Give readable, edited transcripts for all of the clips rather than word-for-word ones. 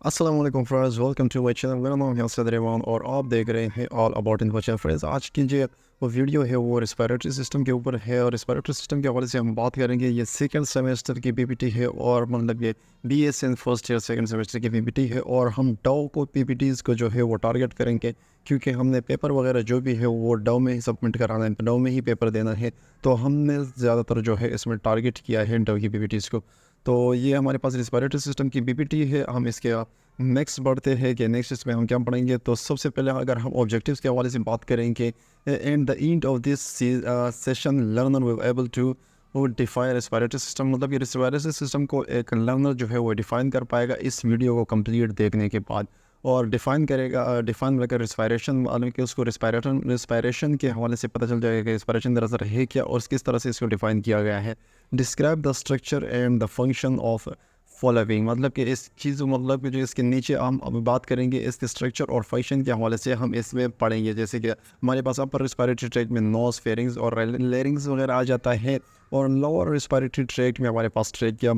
अस्सलाम वालेकुम friends, welcome to my channel. मेरा नाम है असद रहमान और आप देख रहे हैं ऑल अबाउट इन्फॉर्मेशन। फ्रेंड्स, आज की जो वो वीडियो है वो रेस्पिरेटरी सिस्टम के ऊपर है और रेस्पिरेटरी सिस्टम के हवाले से हम बात करेंगे। ये सेकंड सेमेस्टर की पीपीटी है और मतलब ये BSN first year second semester की पीपीटी है और हम डाउ को पीपीटीज़ को जो है वो टारगेट करेंगे, क्योंकि हमने पेपर वगैरह जो भी है वो डाउ में ही सबमिट कराना है, डाउ में ही पेपर देना है। तो हमने ज़्यादातर जो है इसमें टारगेट किया है डाउ की पीपीटीज़ को। तो ये हमारे पास रेस्पिरेटरी सिस्टम की पीपीटी है। हम इसके नेक्स्ट बढ़ते हैं कि नेक्स्ट इसमें हम क्या पढ़ेंगे। तो सबसे पहले अगर हम ऑब्जेक्टिव्स के हवाले से बात करेंगे, and the end of this session learner will able to define respiratory system. मतलब ये रेस्पिरेटरी सिस्टम को एक लर्नर जो है वो डिफाइन कर पाएगा इस वीडियो को कंप्लीट देखने के बाद, और डिफाइन करेगा। डिफाइन करके रेस्पिरेशन मालूम कि उसको रेस्पिरेशन के हवाले से पता चल जाएगा कि रेस्पिरेशन दरअसल है क्या और किस तरह से इसको डिफाइन किया गया है। Describe the structure and the function of following. मतलब कि इस चीज़ मतलब कि जो इसके नीचे हम अब बात करेंगे इसके स्ट्रक्चर और फंक्शन के हवाले से हम इसमें पढ़ेंगे। जैसे कि हमारे पास अपर रिस्पिरेटरी ट्रैक्ट में नोज, फेरिंग्स और लेरिंग्स वगैरह आ जाता है, और लोअर रिस्पिरेटरी ट्रैक्ट में हमारे पास ट्रैकिया,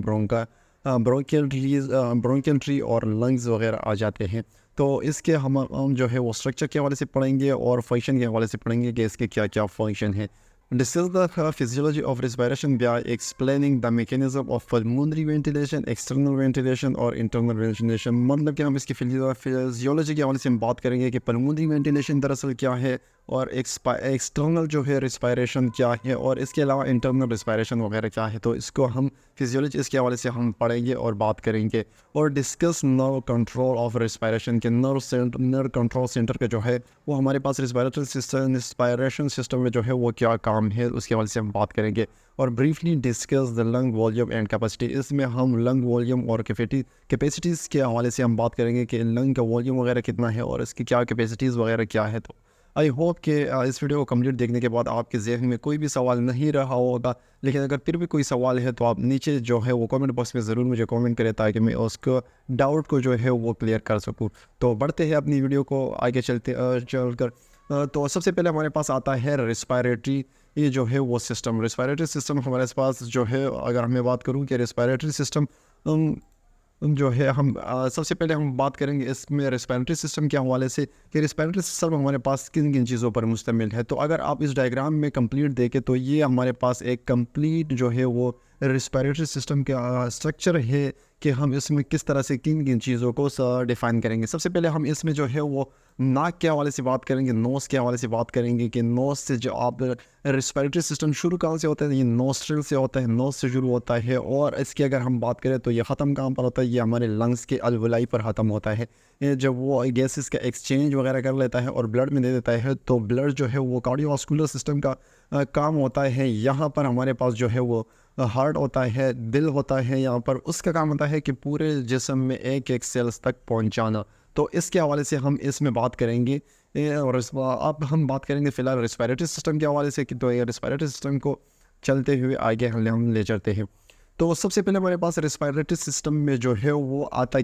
ब्रोंकियल ट्री और लंग्स वगैरह आ जाते हैं। तो इसके हम जो है वो स्ट्रक्चर के हवाले से पढ़ेंगे और फंक्शन के हवाले से पढ़ेंगे कि इसके क्या क्या फंक्शन है। Discuss the physiology of respiration by explaining the mechanism of pulmonary ventilation, external ventilation और internal ventilation। मतलब कि हम इसकी फिजियोलॉजी के हवाले से हम बात करेंगे कि पल्मोनरी वेंटिलेशन दरअसल क्या है और एक्सटर्नल जो है रिस्पायरेशन क्या है और इसके अलावा इंटरनल रिस्पायरेशन वगैरह क्या है। तो इसको हम फिजियोलॉजी इसके हवाले से हम पढ़ेंगे और बात करेंगे। और discuss nerve control of respiration के नर्व कंट्रोल सेंटर का जो है वो हमारे पास रिस्पायरेशन सिस्टम में जो है वो क्या काम है उसके हवाले से हम बात करेंगे। और briefly discuss the lung volume and capacity. इसमें हम लंग वॉल्यूम और कैपेसिटीज़ के हवाले से हम बात करेंगे कि लंग का वॉल्यूम वगैरह कितना है और इसकी क्या कैपेसिटीज़ वगैरह क्या है। तो आई होप कि इस वीडियो को कंप्लीट देखने के बाद आपके जहन में कोई भी सवाल नहीं रहा होगा, लेकिन अगर फिर भी कोई सवाल है तो आप नीचे जो है वो कमेंट बॉक्स में ज़रूर मुझे कमेंट करें ताकि मैं उसको डाउट को जो है वो क्लियर कर सकूँ। तो बढ़ते हैं अपनी वीडियो को आगे चलकर। तो सबसे पहले हमारे पास आता है रेस्पिरेटरी, ये जो है वो सिस्टम। रेस्पिरेटरी सिस्टम हमारे पास जो है, अगर मैं बात करूँ कि रेस्पिरेटरी सिस्टम जो है हम सबसे पहले हम बात करेंगे इसमें रेस्पिरेटरी सिस्टम के हवाले से कि रेस्पिरेटरी सिस्टम हमारे पास किन किन चीज़ों पर मुश्तमिल है। तो अगर आप इस डायग्राम में कंप्लीट देखें तो ये हमारे पास एक कंप्लीट जो है वो रेस्पिरेटरी सिस्टम का स्ट्रक्चर है कि हम इसमें किस तरह से किन किन चीज़ों को डिफ़ाइन करेंगे। सबसे पहले हम इसमें जो है वो नाक के हवाले से बात करेंगे, नोज़ के हवाले से बात करेंगे कि नोज़ से जो आप रेस्पिरेटरी सिस्टम शुरू कहाँ से होता है, ये नोस्ट्रिल से होता है, नोज़ से शुरू होता है। और इसकी अगर हम बात करें तो ये ख़त्म कहाँ पर होता है, ये हमारे लंग्स के अलवलाई पर ख़त्म होता है। ये जब वो गैसेस का एक्सचेंज वगैरह कर लेता है और ब्लड में दे देता है तो ब्लड जो है वो कार्डियोवास्कुलर सिस्टम का काम होता है। यहाँ पर हमारे पास जो है वो हार्ट होता है, दिल होता है, यहाँ पर उसका काम होता है कि पूरे जिस्म में एक एक सेल्स तक पहुँचाना। तो इसके हवाले से हम इसमें बात करेंगे। और अब हम बात करेंगे फ़िलहाल रेस्पिरेटरी सिस्टम के हवाले से कि तो ये रेस्पिरेटरी सिस्टम को चलते हुए आगे हम ले चलते हैं। तो सबसे पहले हमारे पास रेस्पिरेटरी सिस्टम में जो है वो आता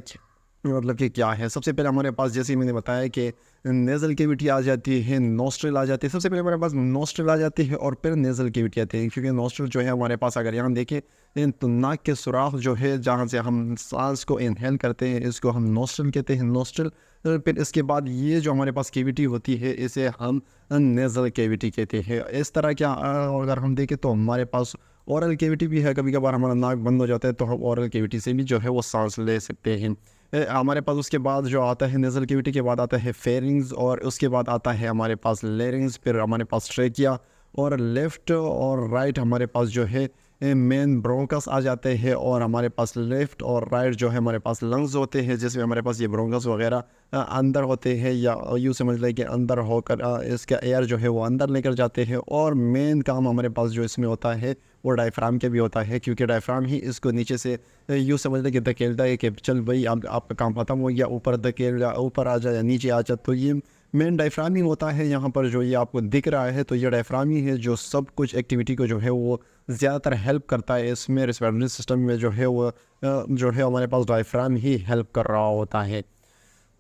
मतलब कि क्या है। सबसे पहले हमारे पास जैसे मैंने बताया कि नेज़ल कैविटी आ जाती है, नोस्ट्रिल आ जाती है। सबसे पहले हमारे पास नोस्ट्रिल आ जाती है और फिर नेज़ल कैविटी आती है, क्योंकि नोस्ट्रिल जो है हमारे पास अगर यहाँ देखें तो नाक के सुराख जो है जहाँ से हम सांस को इनहेल करते हैं इसको हम नोस्ट्रिल कहते हैं, नोस्ट्रिल। फिर इसके बाद ये जो हमारे पास कैविटी होती है इसे हम नेज़ल कैविटी कहते हैं। इस तरह क्या अगर हम देखें तो हमारे पास ओरल कैविटी भी है। कभी कभार हमारा नाक बंद हो जाता है तो हम ओरल कैविटी से भी जो है वो सांस ले सकते हैं। हमारे पास उसके बाद जो आता है नेज़ल कैविटी के बाद आता है फेरिंग्स और उसके बाद आता है हमारे पास लेरिंग्स, फिर हमारे पास ट्रेकिया और लेफ़्ट और राइट हमारे पास जो है मेन ब्रोंकस आ जाते हैं। और हमारे पास लेफ़्ट और राइट जो है हमारे पास लंग्स होते हैं, जिसमें हमारे पास ये ब्रोंकस वगैरह अंदर होते हैं, या यूँ समझ लें कि अंदर होकर इसका एयर जो है वो अंदर लेकर जाते हैं। और मेन काम हमारे पास जो इसमें होता है वो डायफ्राम के भी होता है, क्योंकि डायफ्राम ही इसको नीचे से यूँ समझ लें कि धकेलता है कि चल भाई अब आपका काम ख़त्म हो गया, ऊपर धकेल जा, ऊपर आ जा या नीचे आ जा। तो ये मेन डायफ्राम ही होता है यहाँ पर जो ये आपको दिख रहा है। तो ये डायफ्राम ही है जो सब कुछ एक्टिविटी को जो है वो ज़्यादातर हेल्प करता है। इसमें रेस्पिरेटरी सिस्टम में जो है वो जो है हमारे पास डायफ्राम ही हेल्प कर रहा होता है।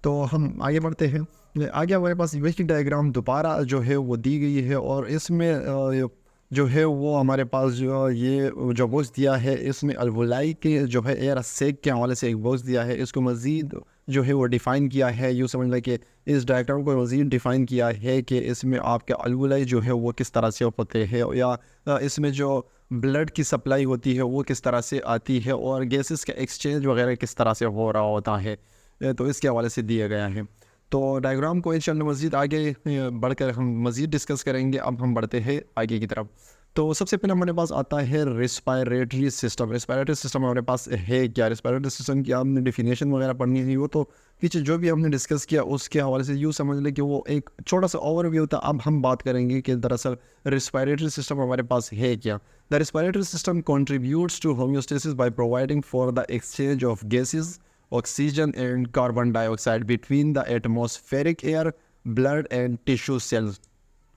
तो हम आगे बढ़ते हैं। आगे हमारे पास वही डायग्राम दोबारा जो है वो दी गई है और इसमें जो है वो हमारे पास जो ये जो बॉक्स दिया है इसमें अल्वोलाई के जो है एयर सेक के हवाले से एक बॉक्स दिया है। इसको मज़ीद जो है वो डिफ़ाइन किया है। यूँ समझ लें कि इस डायग्राम को मज़ीद डिफ़ाइन किया है कि इसमें आपके अलवुलाई जो है वो किस तरह से होते हैं, या इसमें जो ब्लड की सप्लाई होती है वो किस तरह से आती है, और गैसेस का एक्सचेंज वगैरह किस तरह से हो रहा होता है। तो इसके हवाले से दिया गया है। तो डायग्राम को इंशाअल्लाह मज़ीद आगे बढ़कर हम मज़ीद डिस्कस करेंगे। अब हम बढ़ते हैं आगे की तरफ। तो सबसे पहले हमारे पास आता है रेस्पायरेटरी सिस्टम। रेस्पायरेटरी सिस्टम हमारे पास है क्या? रेस्पायरेटरी सिस्टम की आपने डेफिनेशन वगैरह पढ़नी है, वो तो पीछे जो भी हमने डिस्कस किया उसके हवाले से यूँ समझ लें कि वो एक छोटा सा ओवरव्यू था। अब हम बात करेंगे कि दरअसल रेस्पायरेटरी सिस्टम हमारे पास है क्या। The respiratory system contributes to homeostasis by providing for the exchange of gases, oxygen and carbon dioxide between the atmospheric air, blood and tissue cells.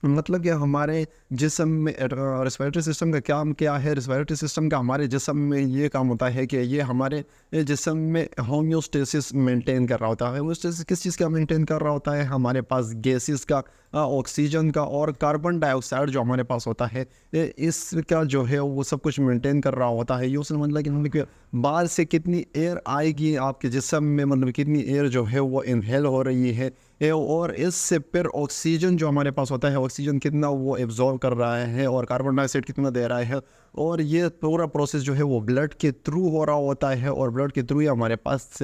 मतलब कि हमारे जिस्म में रेस्पिरेटरी सिस्टम का काम क्या है? रेस्पिरेटरी सिस्टम का हमारे जिस्म में ये काम होता है कि ये हमारे जिस्म में होम्योस्टेसिस मेंटेन कर रहा होता है। होम्योस्टेसिस किस चीज़ का मेंटेन कर रहा होता है? हमारे पास गैसेस का, ऑक्सीजन का और कार्बन डाइऑक्साइड जो हमारे पास होता है, इसका जो है वो सब कुछ मेंटेन कर रहा होता है। यूँ समझ लें कि मतलब बाहर से कितनी एयर आएगी आपके जिस्म में, मतलब कितनी एयर जो है वो इनहेल हो रही है, और इससे फिर ऑक्सीजन जो हमारे पास होता है, ऑक्सीजन कितना वो एब्जॉर्ब कर रहा है और कार्बन डाइऑक्साइड कितना दे रहा है, और ये पूरा प्रोसेस जो है वो ब्लड के थ्रू हो रहा होता है, और ब्लड के थ्रू ही हमारे पास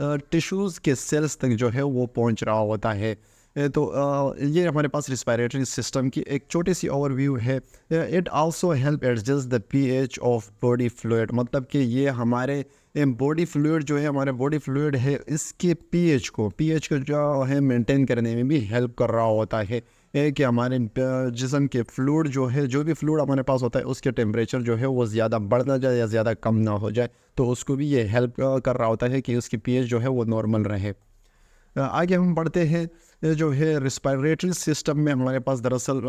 टिश्यूज़ के सेल्स तक जो है वो पहुंच रहा होता है। तो ये हमारे पास रिस्पायरेटरी सिस्टम की एक छोटी सी ओवरव्यू है। It also help adjust the pH of body fluid. मतलब कि ये हमारे बॉडी फ्लूइड जो है, हमारे बॉडी फ्लूइड है, इसके पीएच को जो है मेंटेन करने में भी हेल्प कर रहा होता है। कि हमारे जिस्म के फ्लूइड जो है, जो भी फ्लूइड हमारे पास होता है, उसके टेम्परेचर जो है वो ज़्यादा बढ़ ना जाए या ज़्यादा कम ना हो जाए, तो उसको भी ये हेल्प कर रहा होता है कि उसकी पीएच जो है वो नॉर्मल रहे। आगे हम बढ़ते हैं। जो है रिस्पायरेटरी सिस्टम में हमारे पास दरअसल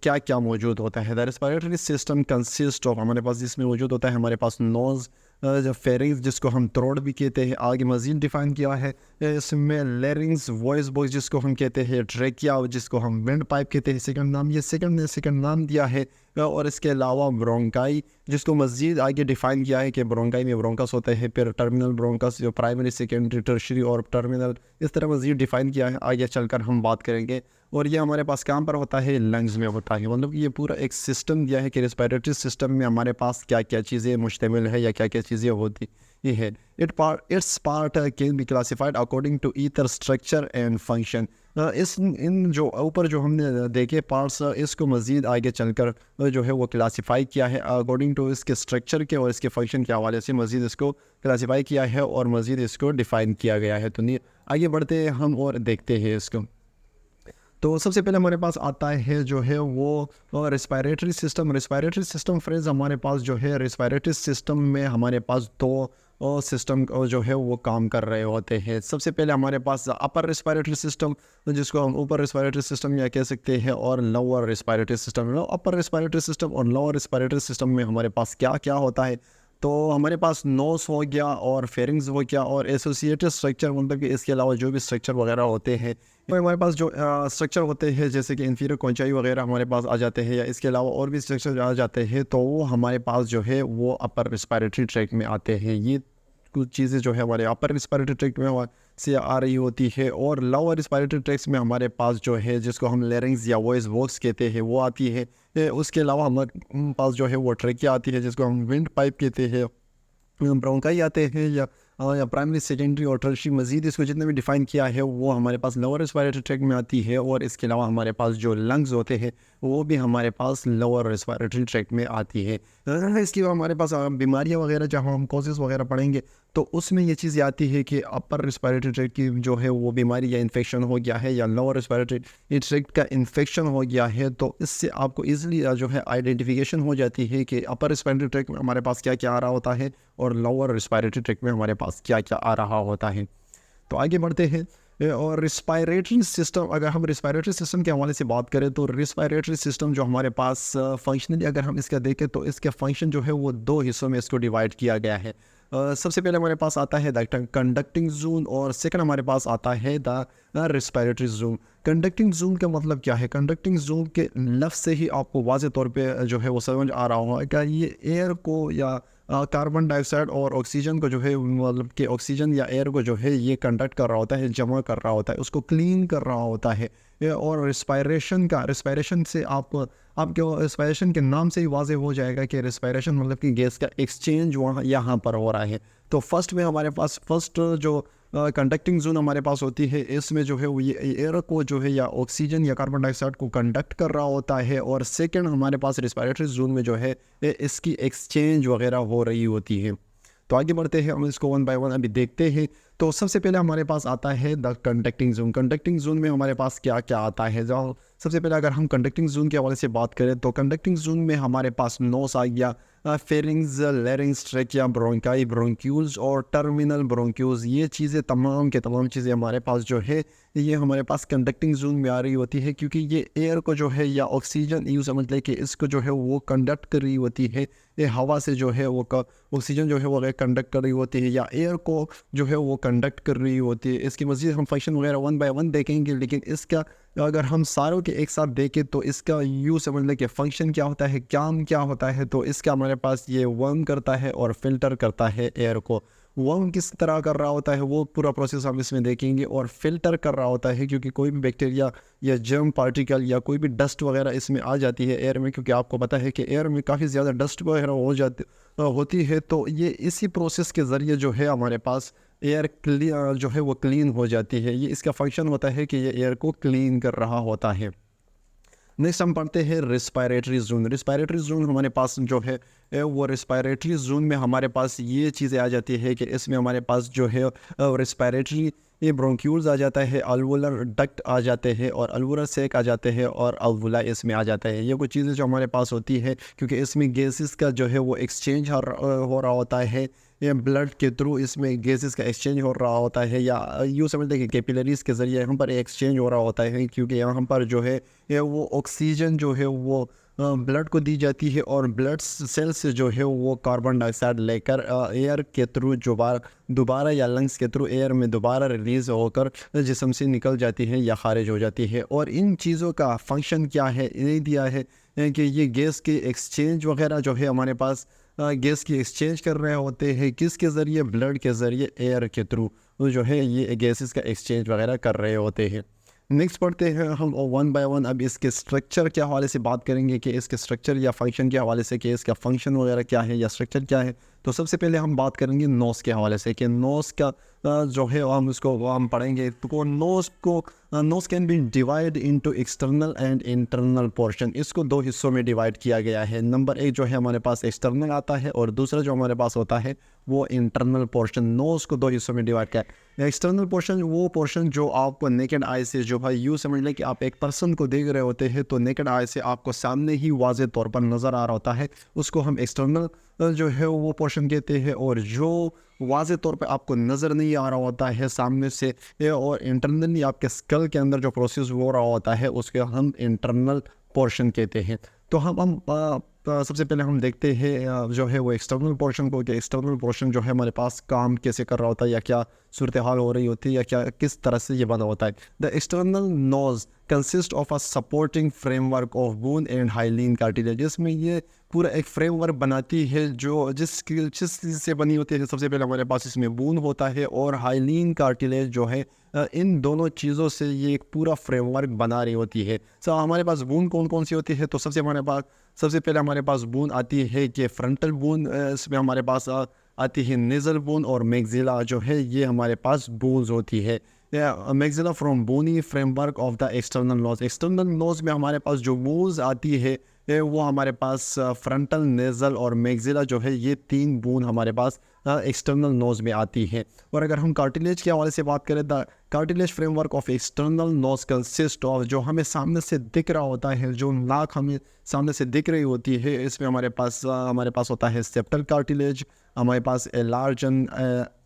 क्या क्या मौजूद होता है। The respiratory system consist of, हमारे पास इसमें मौजूद होता है हमारे पास नोज़, जो फेरिंग्स जिसको हम थ्रोट भी कहते हैं, आगे मज़ीद डिफ़ाइन किया है। इसमें लेरिंग्स, वॉइस बॉक्स जिसको हम कहते हैं, ट्रेकिया जिसको हम विंड पाइप कहते हैं, सेकंड नाम, ये सेकंड नाम दिया है। और इसके अलावा ब्रोंकाई जिसको मज़ीद आगे डिफ़ाइन किया है कि ब्रोंकाई में ब्रोंकस होते हैं, फिर टर्मिनल ब्रोंकस जो प्राइमरी, सेकेंडरी, टर्शरी और टर्मिनल, इस तरह मज़ीद डिफ़ाइन किया है। आगे चलकर हम बात करेंगे। और ये हमारे पास कहाँ पर होता है? लंग्स में होता है। मतलब ये पूरा एक सिस्टम दिया है कि रिस्पायरेटरी सिस्टम में हमारे पास क्या क्या चीज़ें मुश्तमिल है या क्या क्या चीज़ें होती ये है। Its part can be classified according to either structure and function. इन जो ऊपर जो हमने देखे पार्ट्स, इसको मज़ीद आगे चलकर जो है वो क्लासिफाई किया है अकॉर्डिंग टू इसके स्ट्रक्चर के और इसके फंक्शन के हवाले से मज़ीद इसको क्लासिफाई किया है और मज़ीद इसको डिफ़ाइन किया गया है। तो नहीं आगे बढ़ते हैं हम और देखते हैं इसको। तो सबसे पहले हमारे पास आता है जो है वो respiratory system. Respiratory system friends हमारे पास जो है, रिस्पायरेटरी सिस्टम में हमारे पास दो सिस्टम जो है वो काम कर रहे होते हैं। सबसे पहले हमारे पास अपर रिस्पायरेटरी सिस्टम, जिसको हम ऊपर रिस्पायरेटरी सिस्टम या कह सकते हैं, और lower respiratory system. Upper respiratory system और लोअर रिस्पायरेटरी सिस्टम में हमारे पास क्या क्या होता है? तो हमारे पास नोस हो गया और फेरिंग्स हो गया और एसोसिएटेड स्ट्रक्चर, मतलब कि इसके अलावा जो भी स्ट्रक्चर वगैरह होते हैं, तो हमारे पास जो स्ट्रक्चर होते हैं जैसे कि इंफीरियर कोंचाई वगैरह हमारे पास आ जाते हैं, या इसके अलावा और भी स्ट्रक्चर आ जाते हैं, तो वो हमारे पास जो है वो अपर रिस्पायरेटरी ट्रैक्ट में आते हैं। ये कुछ चीज़ें जो है हमारे अपर रिस्पायरेटरी ट्रैक्ट में से आ रही होती है। और लोअर रिस्पायरेटरी ट्रैक्ट में हमारे पास जो है, जिसको हम लेरिंग्स या वॉइस बॉक्स कहते हैं, वो आती है। उसके अलावा हमारे पास जो है वो ट्रेकिया आती है, जिसको हम विंड पाइप कहते हैं, ब्रोंकाई आते हैं, या प्राइमरी, सेकेंडरी और टर्शियरी। मज़ीद इसको जितने भी डिफ़ाइन किया है वो हमारे पास लोअर रिस्पायरेटरी ट्रैक्ट में आती है। और इसके अलावा हमारे पास जो लंग्स होते हैं वो भी हमारे पास लोअर रिस्पायरेटरी ट्रैक्ट में आती है। इसके अलावा हमारे पास बीमारियां वगैरह जहाँ हम कॉजेज़ वगैरह पढ़ेंगे तो उसमें ये चीज़ आती है कि अपर रिस्पायरेटरी ट्रैक्ट की जो है वो बीमारी या इन्फेक्शन हो गया है, या लोअर रिस्पायरेटरी ट्रैक्ट का इन्फेक्शन हो गया है, तो इससे आपको ईज़िली जो है आइडेंटिफिकेशन हो जाती है कि अपर रिस्पायरेटरी ट्रैक्ट में हमारे पास क्या क्या आ रहा होता है और लोअर रिस्पायरेटरी ट्रैक्ट में हमारे पास क्या क्या आ रहा होता है। तो आगे बढ़ते हैं। और रिस्पायरेटरी सिस्टम, अगर हम रिस्पायरेटरी सिस्टम के हवाले से बात करें तो रिस्पायरेटरी सिस्टम जो हमारे पास फंक्शनली अगर हम इसका देखें तो इसके फंक्शन जो है वो दो हिस्सों में इसको डिवाइड किया गया है। सबसे पहले हमारे पास आता है द कंडक्टिंग जोन, और सेकंड हमारे पास आता है the respiratory zone. Conducting zone का मतलब क्या है? कंडक्टिंग जोन के लफ्ज़ से ही आपको वाज़े तौर पे जो है वो समझ आ रहा होगा कि ये एयर को या कार्बन डाइऑक्साइड और ऑक्सीजन को जो है, मतलब कि ऑक्सीजन या एयर को जो है ये कंडक्ट कर रहा होता है, जमा कर रहा होता है, उसको क्लीन कर रहा होता है। और रिस्पायरेशन से आपके रिस्पायरेशन के नाम से ही वाज़ेह हो जाएगा कि रिस्पायरेशन मतलब कि गैस का एक्सचेंज वहाँ यहाँ पर हो रहा है। तो फर्स्ट में हमारे पास फर्स्ट जो कंडक्टिंग जोन हमारे पास होती है, इसमें जो है वो ये एयर को जो है या ऑक्सीजन या कार्बन डाइऑक्साइड को कंडक्ट कर रहा होता है। और सेकंड हमारे पास रिस्पायरेटरी जोन में जो है इसकी एक्सचेंज वगैरह हो रही होती है। तो आगे बढ़ते हैं, हम इसको वन बाय वन अभी देखते हैं। तो सबसे पहले हमारे पास आता है the conducting zone. Conducting zone में हमारे पास क्या क्या आता है, जो सबसे पहले अगर हम कंडक्टिंग जोन के हवाले से बात करें तो कंडक्टिंग जोन में हमारे पास नोस आ गया, फेरिंग्स, लैरिंग्स, ट्रेकिया, ब्रोंकाई, ब्रोंक्यूल्स और टर्मिनल ब्रोंक्यूल्स। ये चीज़ें तमाम के तमाम चीज़ें हमारे पास जो है ये हमारे पास कंडक्टिंग जोन में आ रही होती है, क्योंकि ये एयर को जो है या ऑक्सीजन, यूँ समझ लें कि इसको जो है वो कंडक्ट कर रही होती है। ये हवा से जो है वो ऑक्सीजन जो है वो कंडक्ट कर रही होती है या एयर को जो है वो कंडक्ट कर रही होती है। इसकी मज़ीद हम फंक्शन वगैरह वन बाय वन देखेंगे, लेकिन इसका अगर हम सारों के एक साथ देखें तो इसका यूँ समझ लें कि फ़ंक्शन क्या होता है, काम क्या होता है। तो इसका हमारे पास ये वार्म करता है और फिल्टर करता है एयर को। वार्म किस तरह कर रहा होता है वो पूरा प्रोसेस हम इसमें देखेंगे। और फिल्टर कर रहा होता है क्योंकि कोई भी बैक्टीरिया या जर्म पार्टिकल या कोई भी डस्ट वगैरह इसमें आ जाती है एयर में, क्योंकि आपको पता है कि एयर में काफ़ी ज़्यादा डस्ट वगैरह होती है। तो ये इसी प्रोसेस के ज़रिए जो है हमारे पास एयर जो है वो क्लीन हो जाती है। ये इसका फंक्शन होता है कि ये एयर को क्लीन कर रहा होता है। नेक्स्ट हम पढ़ते हैं रिस्पायरेटरी जोन। रिस्पायरेटरी जोन हमारे पास जो है वो रिस्पायरेटरी जोन में हमारे पास ये चीज़ें आ जाती है कि इसमें हमारे पास जो है रिस्पायरेटरी ये ब्रोंक्यूल्स आ जाता है, अल्वोलर डक्ट आ जाते हैं और अल्वोलर सेक आ जाते हैं और अल्वोला इसमें आ जाता है। ये कुछ चीज़ें जो हमारे पास होती है क्योंकि इसमें गैसेस का जो है वो एक्सचेंज हो रहा होता है। ये ब्लड के थ्रू इसमें गैसेस का एक्सचेंज हो रहा होता है, या यूँ समझते हैं कि कैपिलरीज़ के ज़रिए यहाँ पर एक्सचेंज हो रहा होता है, क्योंकि यहाँ पर जो है ये वो ऑक्सीजन जो है वो ब्लड को दी जाती है और ब्लड सेल से जो है वो कार्बन डाइऑक्साइड लेकर एयर के थ्रू दोबारा या लंग्स के थ्रू एयर में दोबारा रिलीज़ होकर जिस्म से निकल जाती है या खारिज हो जाती है। और इन चीज़ों का फंक्शन क्या है ये दिया है कि ये गैस के एक्सचेंज वगैरह जो है हमारे पास गैस की एक्सचेंज कर रहे होते हैं, किसके ज़रिए, ब्लड के ज़रिए, एयर के थ्रू जो है ये गैसेस का एक्सचेंज वगैरह कर रहे होते हैं। नेक्स्ट पढ़ते हैं हम वन बाय वन। अब इसके स्ट्रक्चर के हवाले से बात करेंगे कि इसके स्ट्रक्चर या फंक्शन के हवाले से कि इसका फंक्शन वगैरह क्या है या स्ट्रक्चर क्या है। तो सबसे पहले हम बात करेंगे नोस के हवाले से कि नोस का जो है हम पढ़ेंगे। तो nose can be divide into external and internal portion. इसको दो हिस्सों में डिवाइड किया गया है। नंबर एक जो है हमारे पास एक्सटर्नल आता है और दूसरा जो हमारे पास होता है वो इंटरनल पोर्शन। नोस को दो हिस्सों में डिवाइड किया है। एक्सटर्नल पोर्शन वो पोर्शन जो आपको नेकेड आई से, जो भाई यूँ समझ लें कि आप एक पर्सन को देख रहे होते हैं तो नेकेड आई से आपको सामने ही वाज़े तौर पर नज़र आ रहा होता है, उसको हम एक्सटर्नल जो है वो पोर्शन कहते हैं। और जो वाज़े तौर पे आपको नज़र नहीं आ रहा होता है सामने से और इंटरनली आपके स्कल के अंदर जो प्रोसेस हो रहा होता है उसके हम इंटरनल पोर्शन कहते हैं। तो हम सबसे पहले हम देखते हैं जो है वो एक्सटर्नल पोर्शन को, कि एक्सटर्नल पोर्शन जो है हमारे पास काम कैसे कर रहा होता है या क्या सूरत हाल हो रही होती है या क्या किस तरह से ये बना होता है। The external nose consist of a supporting framework of bone and hyaline cartilage. इसमें ये पूरा एक फ्रेमवर्क बनाती है जो जिस चीज़ से बनी होती है। सबसे पहले हमारे पास इसमें बोन होता है और हाइलीन कार्टिलेज जो है इन दोनों चीज़ों से ये एक पूरा फ्रेमवर्क बना रही होती है। हमारे पास बोन कौन कौन सी होती है। तो सबसे पहले हमारे पास बोन आती है कि फ्रंटल बोन, इसमें हमारे पास आती है नेज़ल बोन और मैक्सिला जो है ये हमारे पास बोन्स होती है। Maxilla from bony framework of the external nose. External nose में हमारे पास जो बोन्स आती है वो हमारे पास फ्रंटल, नेज़ल और मैक्सिला जो है ये तीन बोन हमारे पास एक्सटर्नल नोज में आती है। और अगर हम कार्टिलेज के हवाले से बात करें, the cartilage framework of external nose consist of, जो हमें सामने से दिख रहा होता है, जो नाक हमें सामने से दिख रही होती है, इसमें हमारे पास होता है सेप्टल कार्टिलेज, हमारे पास एलार्जन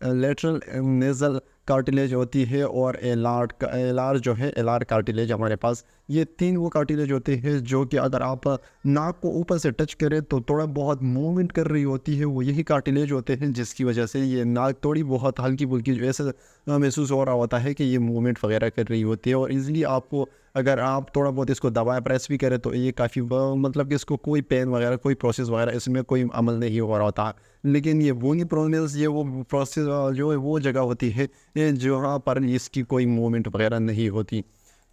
लेटरल नेज़ल कार्टिलेज होती है और एलार जो है एलार कार्टिलेज हमारे पास। ये तीन वो कार्टिलेज होते हैं जो कि अगर आप नाक को ऊपर से टच करें तो थोड़ा बहुत मूवमेंट कर रही होती है, वो यही कार्टिलेज होते हैं जिसकी वजह से ये नाक थोड़ी बहुत हल्की फुल्की जो ऐसे महसूस हो रहा होता है कि ये मूवमेंट वगैरह कर रही होती है, और ईज़िली आपको अगर आप थोड़ा बहुत इसको दबाएँ, प्रेस भी करें, तो ये काफ़ी मतलब कि इसको कोई पेन वगैरह, कोई प्रोसेस वगैरह इसमें कोई अमल नहीं हो रहा होता। लेकिन ये बोनी प्रोनेल्स, ये वो प्रोसेस जो है वो जगह होती है जहाँ पर इसकी कोई मूवमेंट वगैरह नहीं होती।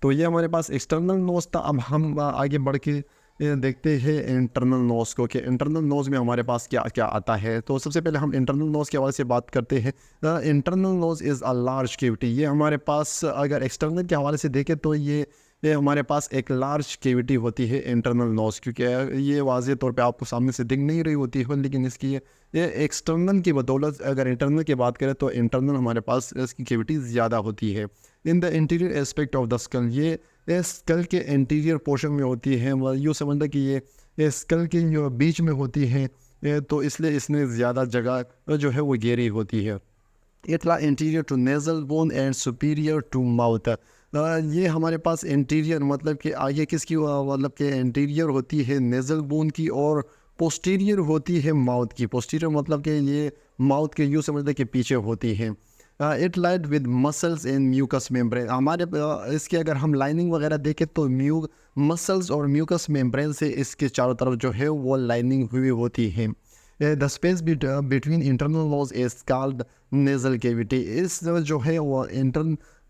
तो ये हमारे पास एक्सटर्नल नोज़ था। अब हम आगे बढ़ के देखते हैं इंटरनल नोज़ को, कि इंटरनल नोज़ में हमारे पास क्या क्या आता है। तो सबसे पहले हम इंटरनल नोज़ के हवाले से बात करते हैं। Internal nose is a large cavity. ये हमारे पास अगर एक्सटर्नल के हवाले से देखें तो ये हमारे पास एक लार्ज कैविटी होती है इंटरनल नोज़, क्योंकि ये वाज़ेह तौर पे आपको सामने से दिख नहीं रही होती है, लेकिन इसकी ये एक्सटर्नल की बदौलत, अगर इंटरनल की बात करें तो इंटरनल हमारे पास इसकी कैविटी ज़्यादा होती है। In the interior aspect of the skull, ये स्कल के इंटीरियर पोर्शन में होती है। मतलब यूँ समझ लें कि ये स्कल के जो बीच में होती है, तो इसलिए इसमें ज़्यादा जगह जो है वो गहरी होती है। It lie interior to nasal bone and superior to mouth. ये हमारे पास इंटीरियर मतलब कि आगे किसकी मतलब कि इंटीरियर होती है नेज़ल बोन की, और पोस्टीरियर होती है माउथ की। पोस्टीरियर मतलब कि ये माउथ के यूँ समझ लें कि पीछे होती है। It light with muscles and mucous membrane. हमारे इसके अगर हम लाइनिंग वगैरह देखें तो मसल्स और म्यूकस मेम्ब्रेन से इसके चारों तरफ जो है वो लाइनिंग हुई होती है। The space between internal nose is called nasal cavity. इस जो है वो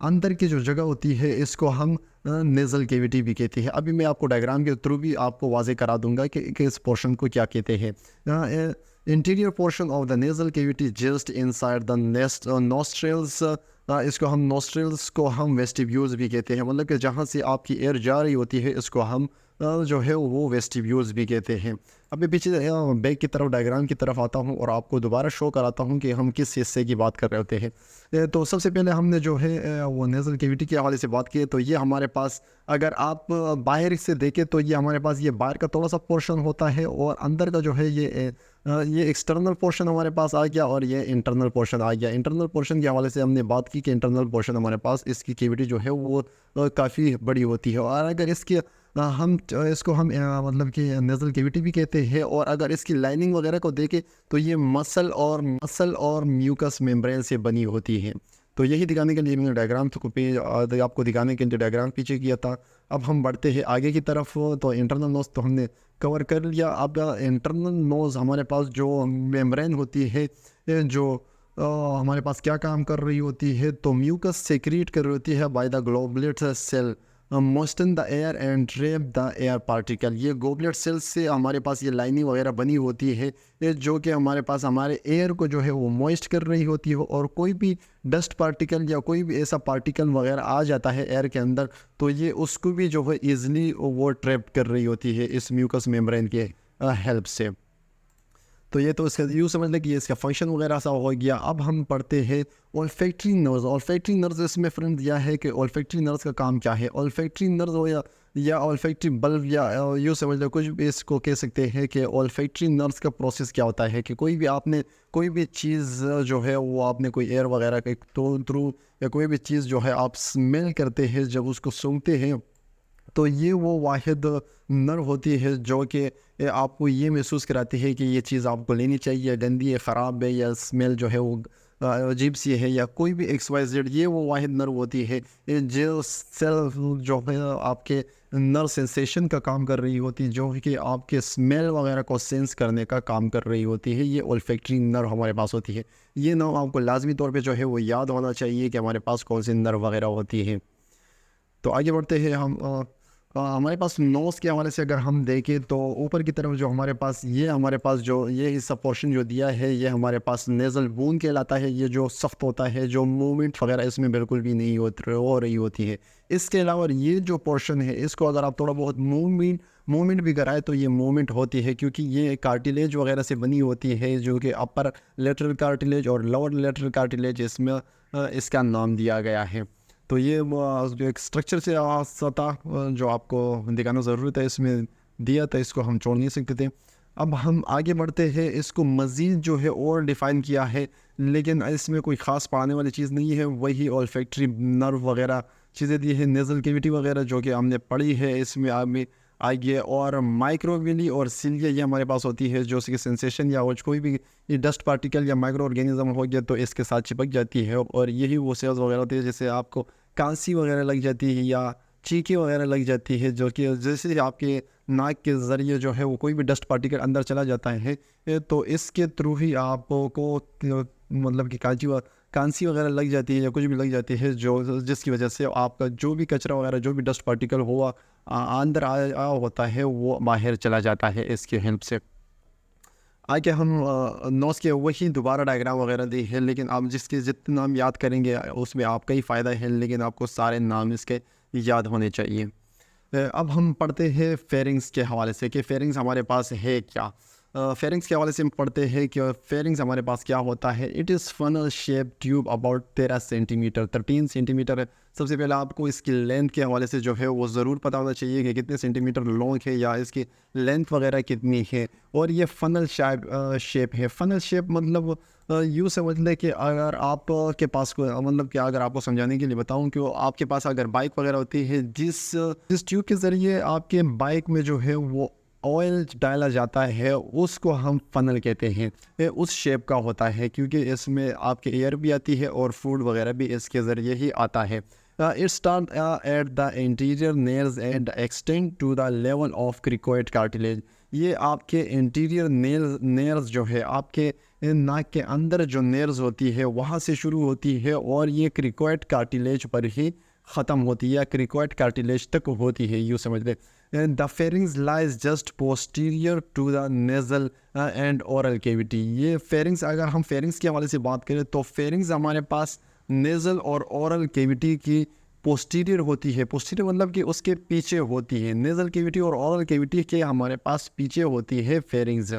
अंदर की जो जगह होती है इसको हम नेज़ल कैविटी भी कहते हैं। अभी मैं आपको डायग्राम के थ्रू भी आपको वाज़े करा दूंगा कि इस पोर्शन को क्या कहते हैं। Interior portion of the nasal cavity just inside the nostrils. इसको हम नोस्ट्रल्स को हम वेस्टिब्यूल्स भी कहते हैं, मतलब कि जहाँ से आपकी एयर जा रही होती है इसको हम जो है वो वेस्टिब्यूल्स भी कहते हैं। अभी पीछे बैक की तरफ डायग्राम की तरफ आता हूँ और आपको दोबारा शो कराता हूँ कि हम किस हिस्से की बात कर रहे होते हैं। तो सबसे पहले हमने जो है वो नेज़ल कैविटी के हवाले से बात की है। तो ये हमारे पास अगर आप बाहर से देखें तो ये हमारे पास ये बाहर का थोड़ा सा पोर्शन होता है, और अंदर का जो है ये एक्सटर्नल पोर्शन हमारे पास आ गया, और ये इंटरनल पोर्शन आ गया। इंटरनल पोर्शन के हवाले से हमने बात की कि इंटरनल पोर्शन हमारे पास इसकी कैविटी जो है वो काफ़ी बड़ी होती है। और अगर इसकी इसको हम मतलब कि नेज़ल कैविटी भी कहते हैं। और अगर इसकी लाइनिंग वगैरह को देखें तो ये मसल और म्यूकस मेम्ब्रेन से बनी होती है। तो यही दिखाने के लिए मैंने डायग्राम आपको दिखाने के लिए डायग्राम पीछे किया था। अब हम बढ़ते हैं आगे की तरफ। तो इंटरनल नोज़ तो हमने कवर कर लिया। अब इंटरनल नोज़ हमारे पास जो मेम्ब्रेन होती है, जो हमारे पास क्या काम कर रही होती है, तो म्यूकस सेक्रेट कर रही होती है by the goblet cell moisten the air and trap the air particle. ये ग्लोबुलेट सेल्स से हमारे पास ये लाइनिंग वगैरह बनी होती है, जो कि हमारे पास हमारे एयर को जो है वो मॉइस्ट कर रही होती है। और कोई भी डस्ट पार्टिकल या कोई भी ऐसा पार्टिकल वगैरह आ जाता है एयर के अंदर, तो ये उसको भी जो है ईज़िली वो ट्रैप कर रही होती है इस म्यूकस मेम्ब्रेन के हेल्प से। तो ये तो इसका यूँ समझ लें कि ये इसका फंक्शन वगैरह सा हो गया। अब हम पढ़ते हैं ओल्फैक्टरी नर्व्स। ओल्फैक्टरी नर्व्स इसमें फ्रेंड दिया है कि ओल्फैक्टरी नर्व्स का काम क्या है। ओल्फैक्टरी नर्व्स हो या ओल्फैक्टरी बल्ब, या यूँ समझ लो कुछ भी इसको कह सकते हैं कि ओल्फैक्टरी नर्व्स का प्रोसेस क्या होता है कि कोई भी चीज़ जो है वो आपने कोई एयर वगैरह के थ्रू या कोई भी चीज़ जो है आप स्मेल करते हैं, जब उसको सूंघते हैं तो ये वो वाहिद नर्व होती है जो कि आपको ये महसूस कराती है कि ये चीज़ आपको लेनी चाहिए, गंदी है, ख़राब है, या स्मेल जो है वो अजीब सी है, या कोई भी XYZ। ये वो वाहिद नर्व होती है जो सेल जो है आपके नर्व सेंसेशन का काम कर रही होती है, जो कि आपके स्मेल वगैरह को सेंस करने का काम कर रही होती है। ये ओल्फैक्टरी नर्व हमारे पास होती है। ये नर्व आपको लाजमी तौर पे जो है वो याद होना चाहिए कि हमारे पास कौन सी नर्व वगैरह होती है। तो आगे बढ़ते हैं हम। हमारे पास नोज़ के हवाले से अगर हम देखें तो ऊपर की तरफ जो हमारे पास जो ये हिस्सा पोर्शन जो दिया है, ये हमारे पास नेज़ल बोन कहलाता है। ये जो सख्त होता है, जो मूवमेंट वगैरह इसमें बिल्कुल भी नहीं हो रही होती है। इसके अलावा ये जो पोर्शन है, इसको अगर आप थोड़ा बहुत मूवमेंट भी कराए तो ये मूवमेंट होती है, क्योंकि ये कार्टिलेज वगैरह से बनी होती है, जो कि अपर लेटरल कार्टिलेज और लोअर लेटरल कार्टिलेज इसमें इसका नाम दिया गया है। तो ये जो एक स्ट्रक्चर से सता जो आपको दिखाना ज़रूरत है इसमें दिया था, इसको हम छोड़ नहीं सकते थे। अब हम आगे बढ़ते हैं। इसको मज़ीद जो है और डिफ़ाइन किया है, लेकिन इसमें कोई ख़ास पढ़ाने वाली चीज़ नहीं है। वही ओल्फैक्टरी नर्व वगैरह चीज़ें दी है, नेज़ल कैविटी वगैरह जो कि हमने पढ़ी है। इसमें आगे, और माइक्रोविली और सिलिया ये हमारे पास होती है, जो कि सेंसेशन या कोई भी डस्ट पार्टिकल या माइक्रो ऑर्गेनिज्म हो गया तो इसके साथ चिपक जाती है, और यही वो सेल्स वगैरह होती है, जैसे आपको कांसी वगैरह लग जाती है या चीकी वगैरह लग जाती है, जो कि जैसे आपके नाक के ज़रिए जो है वो कोई भी डस्ट पार्टिकल अंदर चला जाता है, तो इसके थ्रू ही आपको मतलब कि कांसी वगैरह लग जाती है या कुछ भी लग जाती है, जो जिसकी वजह से आपका जो भी कचरा वगैरह जो भी डस्ट पार्टिकल हुआ अंदर आया होता है वो बाहर चला जाता है इसकी हेल्प से। आगे हम नोज़ के वही दोबारा डायग्राम वगैरह दी है, लेकिन आप जिसके जितने नाम याद करेंगे उसमें आपका ही फ़ायदा है, लेकिन आपको सारे नाम इसके याद होने चाहिए। अब हम पढ़ते हैं फेरिंग्स के हवाले से कि फेरिंग्स हमारे पास है क्या। फेरिंग्स के हवाले से हम पढ़ते हैं कि फेरिंग्स हमारे पास क्या होता है। It is funnel shape tube about 13 centimetre 13 centimetre है। सबसे पहले आपको इसकी लेंथ के हवाले से जो है वो ज़रूर पता होना चाहिए कि कितने सेंटीमीटर लॉन्ग है या इसकी लेंथ वगैरह कितनी है, और ये फनल शेप है। फनल शेप मतलब यूँ समझ लें कि अगर आप के पास कोई मतलब कि अगर आपको समझाने के लिए बताऊं कि आपके पास अगर बाइक वगैरह होती है, जिस ट्यूब के ज़रिए आपके बाइक में जो है वो ऑयल डाला जाता है, उसको हम फनल कहते हैं। ये उस शेप का होता है क्योंकि इसमें आपके एयर भी आती है और फूड वगैरह भी इसके ज़रिए ही आता है। It start at the interior nails and extend to the level of cricoid cartilage. ये आपके इंटीरियर नेल्स जो है आपके नाक के अंदर जो नेल्स होती है वहाँ से शुरू होती है और ये क्रिकोइड कार्टिलेज पर ही ख़त्म होती है या क्रिकोइड कार्टिलेज तक होती है, यूँ समझ लें। The pharynx lies just posterior to the nasal and oral cavity. ये फेरिंग्स, अगर हम फेरिंग्स के हवाले से बात करें तो फेरिंग्स हमारे पास नेज़ल और ओरल कैविटी की पोस्टीरियर होती है। पोस्टीरियर मतलब कि उसके पीछे होती है। नेज़ल कैविटी और ओरल कैविटी के हमारे पास पीछे होती है फेरिंग्स।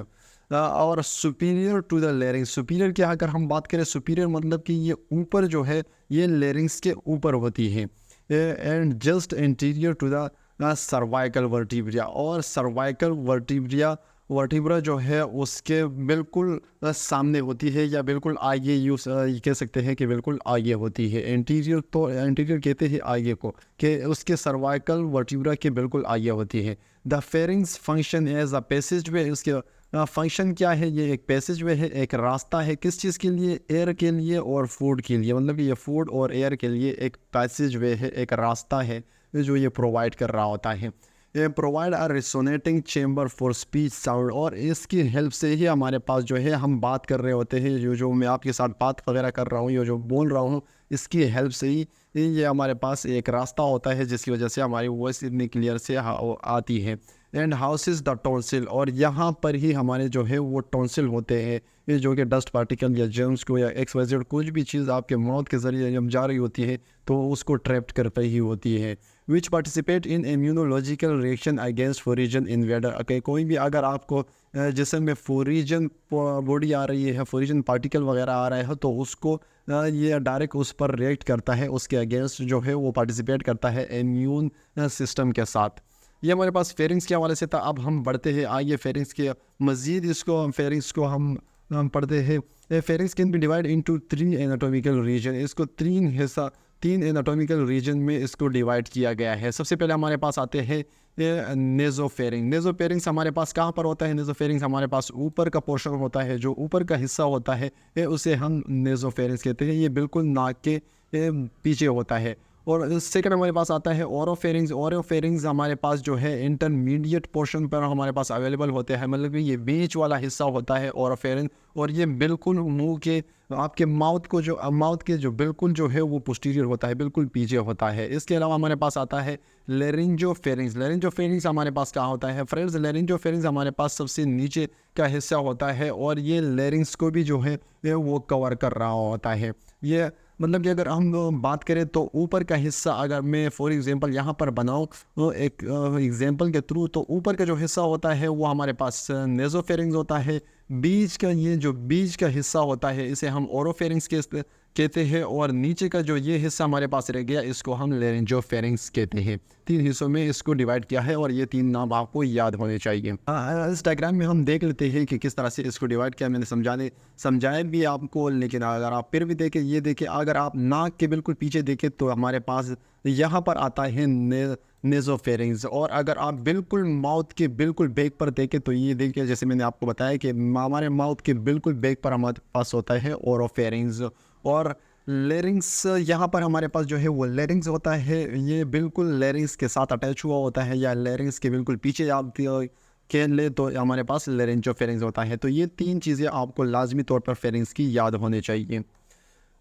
और superior to the larynx. Superior की अगर हम बात करें, सुपीरियर मतलब कि ये ऊपर जो है ये लेरिंग्स के ऊपर होती है। And just interior to the cervical vertebra. और सर्वाइकल वर्टिब्रा जो है उसके बिल्कुल सामने होती है या बिल्कुल आगे, कह सकते हैं कि बिल्कुल आगे होती है। इंटीरियर तो इंटीरियर कहते हैं आगे को, कि उसके सर्वाइकल वर्टिब्रा के बिल्कुल आगे होती है। The pharynx function as a passageway. उसके फंक्शन क्या है, ये एक पैसेज वे है, एक रास्ता है। किस चीज़ के लिए? एयर के लिए और फूड के लिए। मतलब कि ये फूड और एयर के लिए एक पैसेज वे है, एक रास्ता है जो ये प्रोवाइड कर रहा होता है। ये provide a resonating chamber for speech sound. और इसकी हेल्प से ही हमारे पास जो है हम बात कर रहे होते हैं, जो मैं आपके साथ बात वगैरह कर रहा हूँ, ये जो बोल रहा हूँ, इसकी हेल्प से ही ये हमारे पास एक रास्ता होता है जिसकी वजह से हमारी वॉइस इतनी क्लियर से आती है। And houses the tonsil. और यहाँ पर ही हमारे जो है वो टॉन्सिल होते हैं, ये जो कि डस्ट पार्टिकल या जर्म्स को या XYZ कुछ भी चीज़ आपके माउथ के ज़रिए जब जा रही होती है तो उसको ट्रैप्ट कर रही होती है। Which participate in immunological reaction against foreign invader. कोई भी अगर आपको जिसम में फोरिजन बॉडी आ रही है, फोरिजन पार्टिकल वगैरह आ रहा है, तो उसको ये डायरेक्ट उस पर रिएक्ट करता है, उसके अगेंस्ट जो है वो पार्टिसिपेट करता है इम्यून सिस्टम के साथ। ये हमारे पास फेरिंग्स के हवाले से था। अब हम बढ़ते हैं आइए फेरिंग्स के मज़ीद, इसको फेरिंग्स को हम पढ़ते हैं। Pharynx can be divide into 3 anatomical region. इसको 3 एनाटॉमिकल रीजन में इसको डिवाइड किया गया है। सबसे पहले हमारे पास आते हैं नेज़ोफेरिंग। नेज़ोफेरिंग्स हमारे पास कहाँ पर होता है? नेज़ोफेरिंग्स हमारे पास ऊपर का पोर्शन होता है, जो ऊपर का हिस्सा होता है उसे हम नेज़ोफेरिंग्स कहते हैं। ये बिल्कुल नाक के पीछे होता है। और सेकंड हमारे पास आता है ओरोफेरिंग्स। ओरोफेरिंग्स हमारे पास जो है इंटरमीडिएट पोर्शन पर हमारे पास अवेलेबल होते हैं, मतलब कि ये बीच वाला हिस्सा होता है ओरोफेरिंग, और ये बिल्कुल मुंह के आपके माउथ के जो बिल्कुल जो है वो पोस्टीरियर होता है, बिल्कुल पीछे होता है। इसके अलावा हमारे पास आता है लेरिंजोफेरिंग्स। लेरिंजोफेरिंग्स हमारे पास क्या होता है फ्रेंड्स? लेरिंजोफेरिंग्स हमारे पास सबसे नीचे का हिस्सा होता है और ये लेरिंग्स को भी जो है वो कवर कर रहा होता है। ये मतलब कि अगर हम बात करें तो ऊपर का हिस्सा, अगर मैं फॉर एग्जांपल यहाँ पर बनाऊँ तो एक एग्जांपल के थ्रू, तो ऊपर का जो हिस्सा होता है वो हमारे पास नेज़ोफेरिंग्स होता है। बीच का ये जो बीच का हिस्सा होता है इसे हम ओरोफेरिंग्स कहते हैं, और नीचे का जो ये हिस्सा हमारे पास रह गया इसको हम लेरिंजोफेरिंक्स कहते हैं। 3 हिस्सों में इसको डिवाइड किया है और ये 3 नाम आपको याद होने चाहिए। इस डायग्राम में हम देख लेते हैं कि किस तरह से इसको डिवाइड किया। मैंने समझाया भी आपको, लेकिन अगर आप फिर भी देखें, ये देखें, अगर आप नाक के बिल्कुल पीछे देखें तो हमारे पास यहाँ पर आता है नेज़ोफेरिंक्स, और अगर आप बिल्कुल माउथ के बिल्कुल बैक पर देखें तो ये देखिए, जैसे मैंने आपको बताया कि हमारे माउथ के बिल्कुल बैक पर हमारे पास होता है ओरोफेरिंक्स, और लेरिंग्स यहाँ पर हमारे पास जो है वो लेरिंग्स होता है, ये बिल्कुल लेरिंग्स के साथ अटैच हुआ होता है, या लेरिंग्स के बिल्कुल पीछे आप कह ले तो हमारे पास लेरिंजोफेरिंक्स होता है। तो ये 3 चीज़ें आपको लाजमी तौर पर फेरिंग्स की याद होनी चाहिए।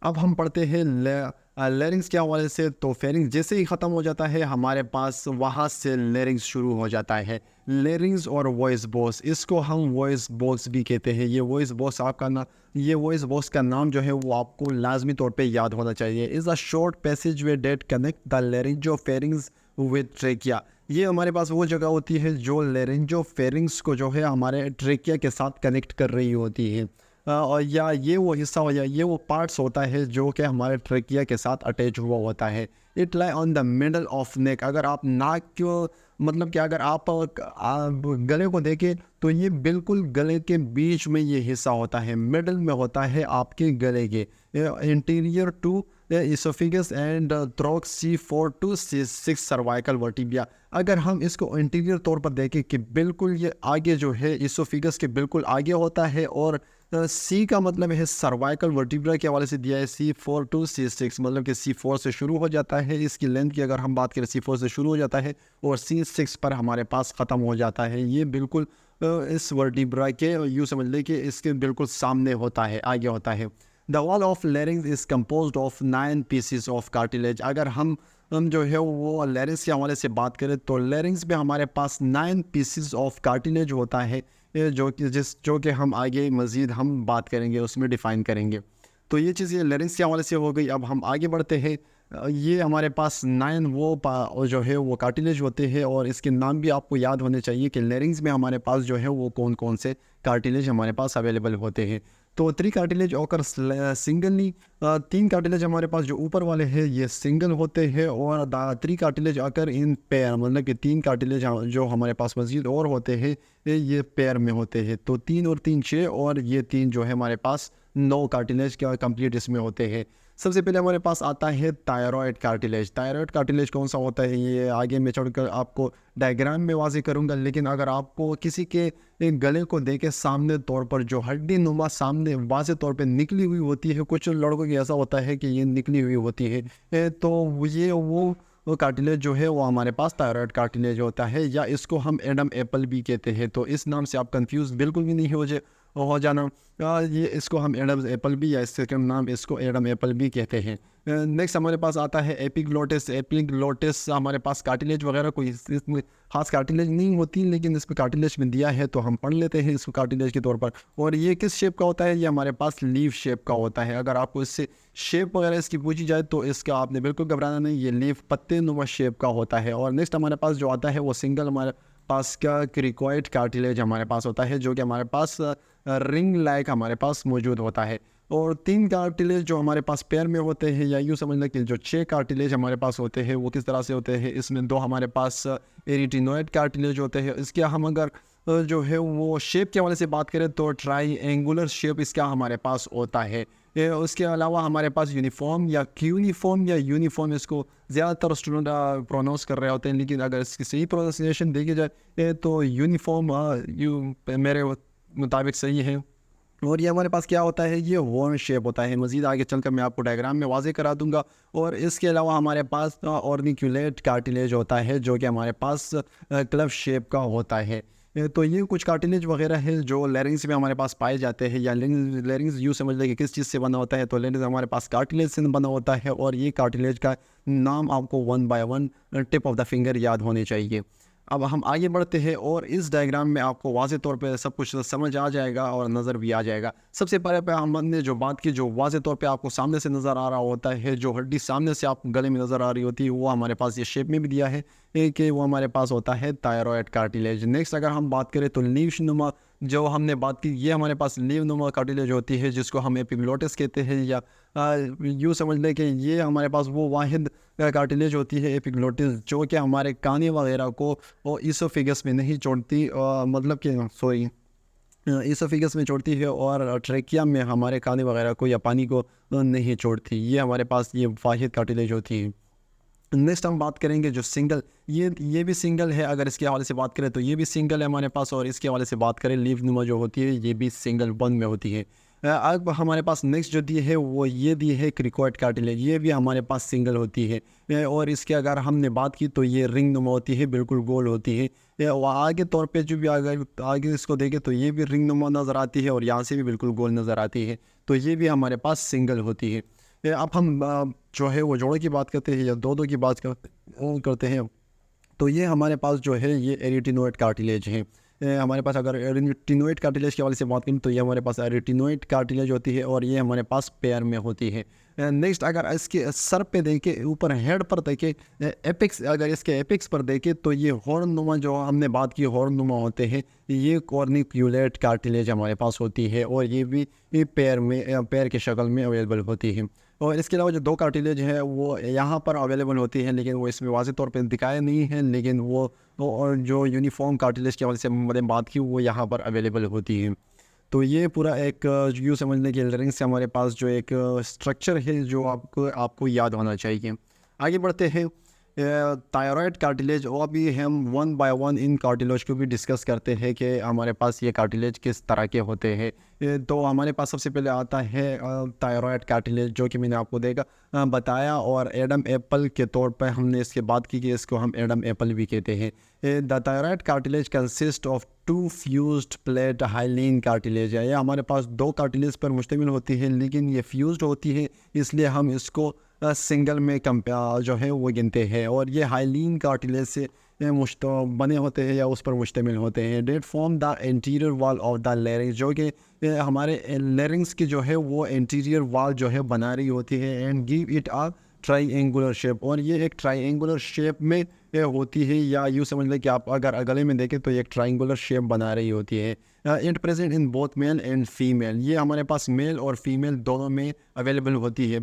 अब हम पढ़ते हैं लेरिंग्स के हवाले से। तो फेरिंग्स जैसे ही ख़त्म हो जाता है हमारे पास वहाँ से लेरिंग्स शुरू हो जाता है। लेरिंग्स और वॉइस बॉक्स, इसको हम वॉइस बॉक्स भी कहते हैं। ये वॉइस बॉक्स का नाम जो है वो आपको लाजमी तौर पे याद होना चाहिए। Is a short passage way that connect the laryngopharynx with trachea. ये हमारे पास वो जगह होती है जो लेरिंजोफेरिंग्स को जो है हमारे ट्रेकिया के साथ कनेक्ट कर रही होती है, और या ये वो हिस्सा हो, या ये वो पार्ट्स होता है जो कि हमारे ट्रेकिया के साथ अटैच हुआ होता है। It lie on the middle of neck. अगर आप नाक को मतलब कि अगर आप गले को देखें तो ये बिल्कुल गले के बीच में ये हिस्सा होता है, मिडल में होता है आपके गले के। Interior to esophagus and throat C4 to C6 cervical vertebra. अगर हम इसको इंटीरियर तौर पर देखें कि बिल्कुल ये आगे जो है इसोफिगस के बिल्कुल आगे होता है, और सी का मतलब है सर्वाइकल वर्टिब्रा के हवाले से दिया है C4 to C6, मतलब कि C4 से शुरू हो जाता है। इसकी लेंथ की अगर हम बात करें C4 से शुरू हो जाता है और C6 पर हमारे पास ख़त्म हो जाता है। ये बिल्कुल इस वर्टिब्रा के यूँ समझ लें कि इसके बिल्कुल सामने होता है, आगे होता है। The wall of larynx is compose of 9 PCs of cartilage. अगर हम जो है वो लेरिंग्स के हवाले से बात करें तो लेरिंग्स में हमारे पास 9 पीसीज ऑफ कार्टिलेज होता है, जो कि हम आगे मज़ीद हम बात करेंगे, उसमें डिफ़ाइन करेंगे। तो ये चीज़ें लेरिंग्स के हवाले से हो गई। अब हम आगे बढ़ते हैं। ये हमारे पास 9 वो जो है वो कार्टिलेज होते हैं, और इसके नाम भी आपको याद होने चाहिए कि लेरिंग्स में हमारे पास जो है वो कौन कौन से कार्टिलेज हमारे पास अवेलेबल होते हैं। तो 3 कार्टिलेज ऑकर सिंगली, 3 कार्टिलेज हमारे पास जो ऊपर वाले हैं ये सिंगल होते हैं, और 3 कार्टिलेज आकर इन पेयर, मतलब कि 3 कार्टिलेज जो हमारे पास मज़ीद और होते हैं ये पेयर में होते हैं। तो 3 और 3 6, और ये 3 जो है हमारे पास 9 कार्टिलेज का कंप्लीट इसमें होते हैं। सबसे पहले हमारे पास आता है थायरॉयड कार्टिलेज। थायरॉयड कार्टिलेज कौन सा होता है ये आगे मैं छोड़कर आपको डायग्राम में वाज़ेह करूँगा, लेकिन अगर आपको किसी के गले को देखे सामने तौर पर जो हड्डी नुमा सामने वाज़ेह तौर पे निकली हुई होती है, कुछ लड़कों की ऐसा होता है कि ये निकली हुई होती है, तो ये वो कार्टिलेज जो है वो हमारे पास थायरॉयड कार्टिलेज होता है, या इसको हम एडम एप्पल भी कहते हैं। तो इस नाम से आप कंफ्यूज बिल्कुल भी नहीं हो जाना। ये इसको हम एडम एप्पल भी, या इसके नाम इसको एडम एप्पल भी कहते हैं। नेक्स्ट हमारे पास आता है एपिग्लोटिस। एपिग्लोटिस हमारे पास कार्टिलेज वगैरह कोई इसमें खास कार्टिलेज नहीं होती, लेकिन इस पर कार्टिलेज में दिया है तो हम पढ़ लेते हैं इसको कार्टिलेज के तौर पर। और ये किस शेप का होता है? ये हमारे पास लीफ शेप का होता है। अगर आपको इससे शेप वगैरह इसकी पूछी जाए तो इसका आपने बिल्कुल घबराना नहीं, ये लीफ पत्ते नुमा शेप का होता है। और नेक्स्ट हमारे पास जो आता है वो सिंगल हमारे पास का क्रिकॉइड कार्टिलेज हमारे पास होता है, जो कि हमारे पास रिंग लाइक हमारे पास मौजूद होता है। और 3 कार्टिलेज जो हमारे पास पैर में होते हैं, या यूँ समझ लें कि जो 6 कार्टिलेज हमारे पास होते हैं वो किस तरह से होते हैं। इसमें 2 हमारे पास एरिटिनोइड कार्टिलेज होते हैं। इसके हम अगर जो है वो शेप के हवाले से बात करें तो ट्राईएंगुलर शेप इसका हमारे पास होता है। उसके अलावा हमारे पास यूनिफॉर्म या क्यूनिफॉर्म या यूनिफॉर्म, इसको ज़्यादातर स्टूडेंट प्रोनाउंस कर रहे होते हैं, लेकिन अगर इसकी सही प्रोनाउंसिएशन देखी जाए तो यूनिफॉर्म मेरे मुताबिक सही है। और ये हमारे पास क्या होता है, ये वॉर्न शेप होता है। मज़ीद आगे चलकर मैं आपको डायग्राम में वाज़ेह करा दूंगा। और इसके अलावा हमारे पास ऑर्निक्यूलेट कार्टिलेज होता है, जो कि हमारे पास क्लब शेप का होता है। तो ये कुछ कार्टिलेज वगैरह है जो लेरिंग्स में हमारे पास पाए जाते हैं, या लेरिंग्स यूँ समझ लें कि किस चीज़ से बना होता है। तो लेरिंग्स हमारे पास कार्टिलेज से बना होता है, और ये कार्टिलेज का नाम आपको 1 by 1 tip of the finger याद होने चाहिए। अब हम आगे बढ़ते हैं, और इस डायग्राम में आपको वाज़ेह तौर पे सब कुछ समझ आ जाएगा और नज़र भी आ जाएगा। सबसे पहले पे हमने जो बात की, जो वाज़ेह तौर पे आपको सामने से नज़र आ रहा होता है, जो हड्डी सामने से आप गले में नज़र आ रही होती है, वो हमारे पास ये शेप में भी दिया है कि वो हमारे पास होता है थायरॉयड कार्टिलेज। नेक्स्ट अगर हम बात करें तो लीफ नुमा जो हमने बात की, ये हमारे पास लीफ नुमा कार्टिलेज होती है, जिसको हम एपिग्लोटिस कहते हैं, या यूँ समझ लें कि ये हमारे पास वो वाहिद कार्टिलेज होती है एपिग्लोटिस जो कि हमारे काने वगैरह को वो ईसोफेगस में नहीं छोड़ती, मतलब कि सॉरी ईसोफेगस में छोड़ती है और ट्रेकिया में हमारे खाने वगैरह को या पानी को नहीं छोड़ती। ये हमारे पास ये वाहिद कार्टिलेज होती है। नेक्स्ट हम बात करेंगे जो सिंगल, ये भी सिंगल है। अगर इसके हवाले से बात करें तो ये भी सिंगल है हमारे पास, और इसके हवाले से बात करें लीफ नुमा जो होती है ये भी सिंगल वन में होती है। अब हमारे पास नेक्स्ट जो दी है वो ये दी है क्रिकोइड कार्टिलेज, ये भी हमारे पास सिंगल होती है। और इसके अगर हमने बात की तो ये रिंग नुमा होती है, बिल्कुल गोल होती है। और आगे तौर पे जो भी अगर आगे इसको देखें तो ये भी रिंग नुमा नज़र आती है और यहाँ से भी बिल्कुल गोल नज़र आती है, तो ये भी हमारे पास सिंगल होती है। अब हम जो है वो जोड़े की बात करते हैं या दो की बात करते हैं, तो ये हमारे पास जो है ये एरिटिनोइड कार्टिलेज है। हमारे पास अगर एरिटिनोइड कार्टिलेज के हवाले से बात करें तो ये हमारे पास एरिटिनोइड कार्टिलेज होती है और ये हमारे पास पैर में होती है। नेक्स्ट अगर इसके सर पे देखें, ऊपर हेड पर देखें, एपिक्स अगर इसके एपिक्स पर देखें तो ये हॉर्न नुमा जो हमने बात की हॉर्न नुमा होते हैं, ये कॉर्निक्यूलेट कार्टिलेज हमारे पास होती है और ये भी पैर की शक्ल में अवेलेबल होती है। और इसके अलावा जो दो कार्टिलेज है वो यहाँ पर अवेलेबल होती है, लेकिन वो इसमें वाज़ेह तौर पे दिखाया नहीं है, लेकिन वो और जो यूनिफॉर्म कार्टिलेज के हवाले से मैंने बात की वो यहाँ पर अवेलेबल होती है। तो ये पूरा एक यूँ समझने के लैरिंक्स से हमारे पास जो एक स्ट्रक्चर है जो आपको याद होना चाहिए। आगे बढ़ते हैं थायराइड कार्टिलेज, और अभी हम one by one in cartilage को भी डिस्कस करते हैं कि हमारे पास ये कार्टिलेज किस तरह के होते हैं। तो हमारे पास सबसे पहले आता है थायराइड कार्टिलेज जो कि मैंने आपको बताया, और एडम एप्पल के तौर पर हमने इसके बात की कि इसको हम एडम एप्पल भी कहते हैं। The thyroid cartilage consist of two fused plate hyaline cartilage है। ये हमारे पास दो कार्टिलेज पर मुश्तमिल होती है, लेकिन ये फ्यूज्ड होती है इसलिए हम इसको सिंगल में जो है वो गिनते हैं। और ये हाइलीन कार्टिलेज से बने होते हैं या उस पर मुश्तमिल होते हैं। That form the interior wall of the larynx, जो कि हमारे लैरिंग्स की जो है वो इंटीरियर वॉल जो है बना रही होती है, and give it a triangular shape, और ये एक ट्राइएंगुलर शेप में होती है, या यूँ समझ लें कि आप अगर गले में देखें तो ये एक ट्राइएंगुलर शेप बना रही होती है। It present in both male and female, ये हमारे पास मेल और फीमेल दोनों में अवेलेबल होती है,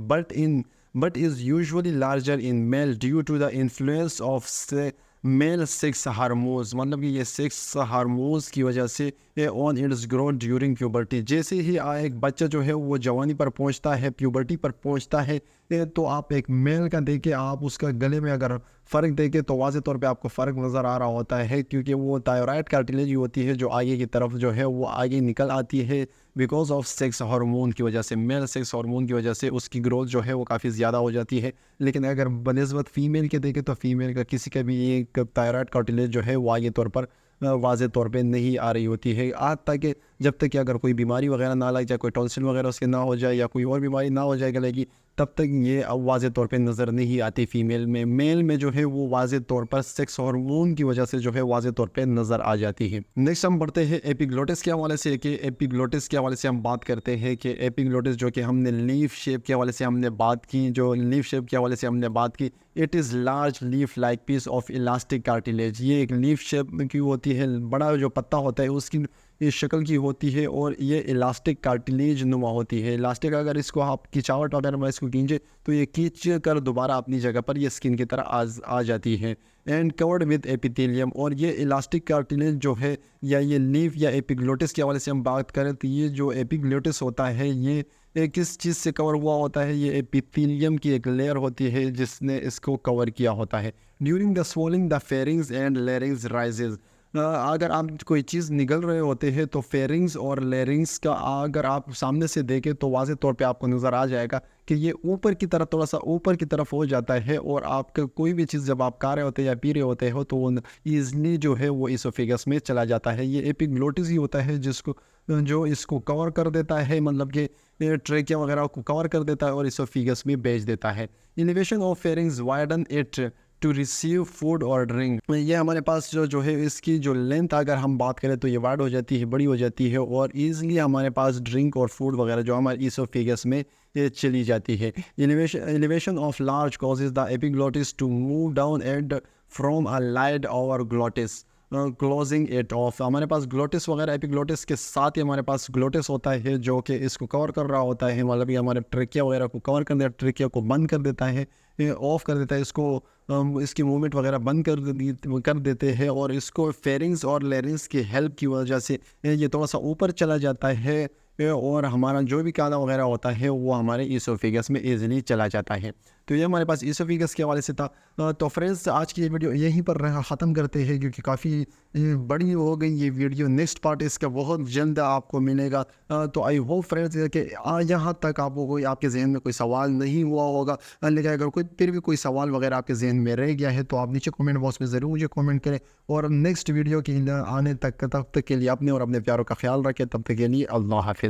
but is usually larger in male due to the influence of male sex hormones, मतलब कि ये सेक्स हार्मोन्स की वजह से on its growth during puberty. जैसे ही एक बच्चा जो है वो जवानी पर पहुंचता है, प्यूबर्टी पर पहुंचता है, तो आप एक मेल का देखें, आप उसका गले में अगर फ़र्क देखें तो वाज़ेह तौर पे आपको फ़र्क नज़र आ रहा होता है, क्योंकि वो थायराइड कार्टिलेज होती है जो आगे की तरफ जो है वो आगे निकल आती है बिकॉज ऑफ सेक्स हार्मोन की वजह से, मेल सेक्स हार्मोन की वजह से उसकी ग्रोथ जो है वो काफ़ी ज़्यादा हो जाती है। लेकिन अगर बनिस्बत फ़ीमेल के देखें तो फ़ीमेल का किसी का भी एक थायराइड कार्टिलेज जो है वो आगे तौर पर वाज़ेह तौर पे नहीं आ रही होती है, आज तक जब तक कि अगर कोई बीमारी वगैरह ना लग जाए, कोई टॉन्सिल वगैरह उसके ना हो जाए या कोई और बीमारी ना हो जाए गले की, तब तक ये अब वाज़ेह तौर पे नज़र नहीं आती फ़ीमेल में। मेल में जो है वो वाज़ेह तौर पर सेक्स हार्मोन की वजह से जो है वाज़ेह तौर पे नज़र आ जाती है। नेक्स्ट हम बढ़ते हैं एपिग्लोटिस के हवाले से, कि एपिग्लोटिस के हवाले से हम बात करते हैं कि एपिग्लोटिस जो कि हमने लीफ शेप के हवाले से हमने बात की, जो लीफ शेप के हवाले से हमने बात की, it is large leaf like piece of elastic cartilage. ये एक लीफ शेप की होती है, बड़ा जो पत्ता होता है उसकी इस शक्ल की होती है, और ये इलास्टिक कार्टिलेज नुमा होती है। इलास्टिक अगर इसको आप खिंचावट वगैरह में इसको खींचे तो ये खींच कर दोबारा अपनी जगह पर ये स्किन की तरह आ जाती है, एंड कवर्ड विद एपिथेलियम। और ये इलास्टिक कार्टिलेज जो है या ये लीफ या एपिग्लोटिस के हवाले से हम बात करें तो ये जो एपिग्लोटिस होता है ये किस चीज़ से कवर हुआ होता है, ये एपिथेलियम की एक लेयर होती है जिसने इसको कवर किया होता है। During the swallowing the pharynx and larynx rises, अगर आप कोई चीज़ निगल रहे होते हैं तो फेरिंग्स और लेरिंग्स का अगर आप सामने से देखें तो वाज़ेह तौर पे आपको नज़र आ जाएगा कि ये ऊपर की तरफ, थोड़ा सा ऊपर की तरफ हो जाता है, और आपका कोई भी चीज़ जब आप खा रहे होते हैं या पी रहे होते हो तो वो ईज़िली जो है वो इसोफेगस में चला जाता है। ये एपिग्लोटिस ही होता है जो इसको कवर कर देता है, मतलब कि ट्रेकिया वगैरह को कवर कर देता है और इसोफेगस में भेज देता है। Elevation of pharynx widen it to receive food और ड्रिंक, ये हमारे पास जो है इसकी जो लेंथ अगर हम बात करें तो ये वाइड हो जाती है, बड़ी हो जाती है, और ईज़िली हमारे पास ड्रिंक और फूड वगैरह जो हमारे इसोफेगस में ये चली जाती है। Elevation of larynx causes the epiglottis to move down and from a lid over glottis, closing it of. हमारे पास ग्लोटिस वगैरह, एपिग्लोटिस के साथ ही हमारे पास ग्लोटिस होता है जो कि इसको कवर कर रहा होता है, मतलब ये हमारे ट्रेकिया वगैरह को कवर कर देता है, ट्रेकिया को बंद कर देता है, ये ऑफ कर देता है इसको, इसकी मूवमेंट वगैरह बंद कर देते हैं, और इसको फेरिंग्स और लेरिंग्स की हेल्प की वजह से ये थोड़ा सा ऊपर चला जाता है, और हमारा जो भी काला वगैरह होता है वो हमारे ईसोफेगस में ईजिली चला जाता है। तो ये हमारे पास ईसोफेगस के हवाले से था। तो फ्रेंड्स, आज की ये वीडियो यहीं पर ख़त्म करते हैं, क्योंकि काफ़ी बड़ी हो गई ये वीडियो। नेक्स्ट पार्ट इसका बहुत जल्द आपको मिलेगा। तो आई होप फ्रेंड्स कि यहाँ तक आपको कोई, आपके जहन में कोई सवाल नहीं हुआ होगा, लेकिन अगर कोई फिर भी कोई सवाल वगैरह आपके जहन में रह गया है तो आप नीचे कमेंट बॉक्स में ज़रूर मुझे कमेंट करें। और नेक्स्ट वीडियो के आने तक, तब तक के लिए अपने और अपने प्यारों का ख्याल रखें। तब तक के लिए अल्लाह हाफिज़।